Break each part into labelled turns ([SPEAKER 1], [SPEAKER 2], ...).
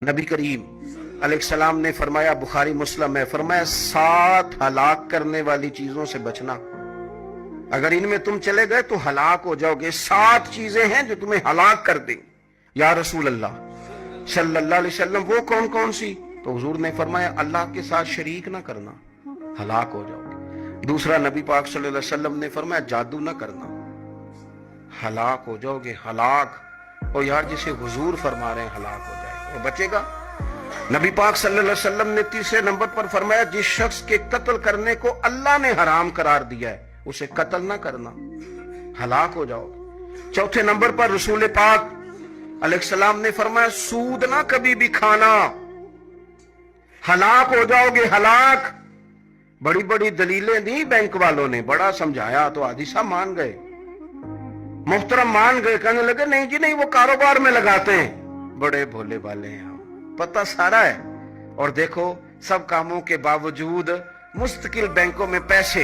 [SPEAKER 1] نبی کریم علیہ السلام نے فرمایا، بخاری مسلم ہے، فرمایا 7 ہلاک کرنے والی چیزوں سے بچنا، اگر ان میں تم چلے گئے تو ہلاک ہو جاؤ گے۔ 7 چیزیں ہیں جو تمہیں ہلاک کر دیں۔ یا رسول اللہ صلی اللہ علیہ وسلم وہ کون کون سی؟ تو حضور نے فرمایا اللہ کے ساتھ شریک نہ کرنا، ہلاک ہو جاؤ گے۔ دوسرا نبی پاک صلی اللہ علیہ وسلم نے فرمایا جادو نہ کرنا، ہلاک ہو جاؤ گے، ہلاک۔ اور یار جسے حضور فرما رہے ہیں ہلاک ہو جائے گا، وہ بچے گا؟ نبی پاک صلی اللہ علیہ وسلم نے تیسرے نمبر پر فرمایا جس شخص کے قتل کرنے کو اللہ نے حرام قرار دیا ہے اسے قتل نہ کرنا، ہلاک ہو جاؤ گے۔ چوتھے نمبر پر رسول پاک علیہ السلام نے فرمایا سود نہ کبھی بھی کھانا، ہلاک ہو جاؤ گے، ہلاک۔ بڑی بڑی دلیلیں دی بینک والوں نے، بڑا سمجھایا تو آدھی صاحب مان گئے، محترم مان گئے، کہنے لگے نہیں جی نہیں، وہ کاروبار میں لگاتے ہیں۔ بڑے بھولے والے ہیں ہم، پتہ سارا ہے۔ اور دیکھو سب کاموں کے باوجود مستقل بینکوں میں پیسے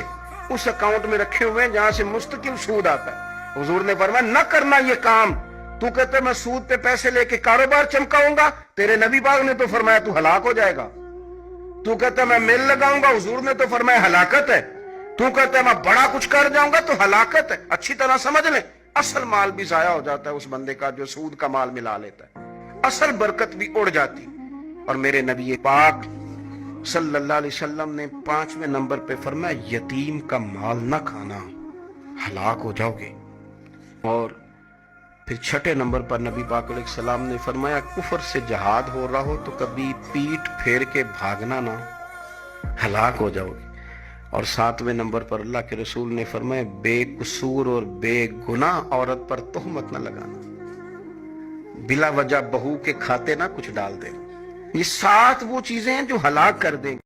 [SPEAKER 1] اس اکاؤنٹ میں رکھے ہوئے ہیں جہاں سے مستقل سود آتا ہے۔ حضور نے فرمایا نہ کرنا یہ کام۔ تو کہتے میں سود پہ پیسے لے کے کاروبار چمکاؤں گا، تیرے نبی پاک نے تو فرمایا تو ہلاک ہو جائے گا۔ تو کہتا میں مل لگاؤں گا، حضور نے تو فرمایا ہلاکت ہے۔ تو کہتا میں بڑا کچھ کر جاؤں گا تو ہلاکت ہے۔ اچھی طرح سمجھ لیں، اصل مال بھی ضائع ہو جاتا ہے اس بندے کا جو سود کا مال ملا لیتا ہے، اصل برکت بھی اڑ جاتی۔ اور میرے نبی پاک صلی اللہ علیہ وسلم نے 5ویں نمبر پہ فرمایا یتیم کا مال نہ کھانا، ہلاک ہو جاؤ گے۔ اور پھر 6 نمبر پر نبی پاک علیہ السلام نے فرمایا کفر سے جہاد ہو رہا ہو تو کبھی پیٹ پھیر کے بھاگنا نہ، ہلاک ہو جاؤ گے۔ اور 7ویں نمبر پر اللہ کے رسول نے فرمایا بے قصور اور بے گناہ عورت پر تہمت نہ لگانا، بلا وجہ بہو کے کھاتے نہ کچھ ڈال دینا۔ یہ 7 وہ چیزیں ہیں جو ہلاک کر دیں گے۔